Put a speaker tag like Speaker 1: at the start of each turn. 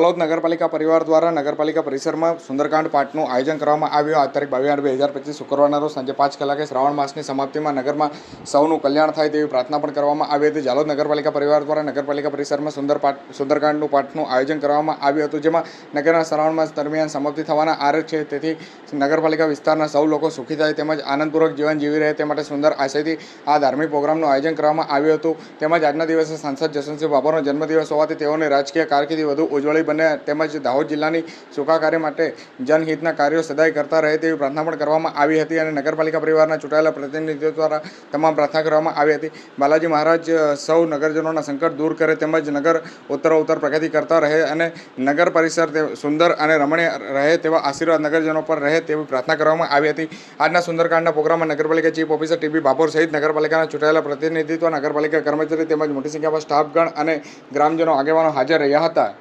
Speaker 1: જાલોદ નગરપાલિકા પરિવાર દ્વારા નગરપાલિકા પરિસરમાં સુંદરકાંડ પાઠનું આયોજન કરવામાં આવ્યું. આ તારીખ 22/8/2025 શુક્રવારના રોજ સાંજે 5 કલાકે શ્રાવણ માસની સમાપ્તિમાં નગરમાં સૌનું કલ્યાણ થાય તેવી પ્રાર્થના પણ કરવામાં આવી હતી. જાલોદ નગરપાલિકા પરિવાર દ્વારા નગરપાલિકા પરિસરમાં સુંદરકાંડનું પાઠનું આયોજન કરવામાં આવ્યું હતું, જેમાં નગરના શ્રાવણ માસ દરમિયાન સમાપ્તિ થવાના આરે છે, તેથી નગરપાલિકા વિસ્તારના સૌ લોકો સુખી થાય તેમજ આનંદપૂર્વક જીવન જીવી રહે તે માટે સુંદર આશયથી આ ધાર્મિક પ્રોગ્રામનું આયોજન કરવામાં આવ્યું હતું. તેમજ આજના દિવસે સાંસદ જસવંતસિંહ ભાભોરનો જન્મદિવસ હોવાથી તેઓની રાજકીય કારકિર્દી વધુ ઉજ્જવળી બને તેમજ દાહોદ જિલ્લાની સુખાકારી માટે જનહિતના કાર્યો સદાય કરતા રહે તેવી પ્રાર્થના પણ કરવામાં આવી હતી અને નગરપાલિકા પરિવારના ચૂંટાયેલા પ્રતિનિધિઓ દ્વારા તમામ પ્રાર્થના કરવામાં આવી હતી. બાલાજી મહારાજ સૌ નગરજનોના સંકટ દૂર કરે તેમજ નગર ઉત્તરોત્તર પ્રગતિ કરતા રહે અને નગર પરિસર સુંદર અને રમણીય રહે તેવા આશીર્વાદ નગરજનો પર રહે તેવી પ્રાર્થના કરવામાં આવી હતી. આજના સુંદરકાંડના પ્રોગ્રામમાં નગરપાલિકા ચીફ ઓફિસર ટીબી ભાભોર સહિત નગરપાલિકાના ચૂંટાયેલા પ્રતિનિધિત્વ, નગરપાલિકા કર્મચારી તેમજ મોટી સંખ્યામાં સ્ટાફગણ અને ગ્રામજનો આગેવાનો હાજર રહ્યા હતા.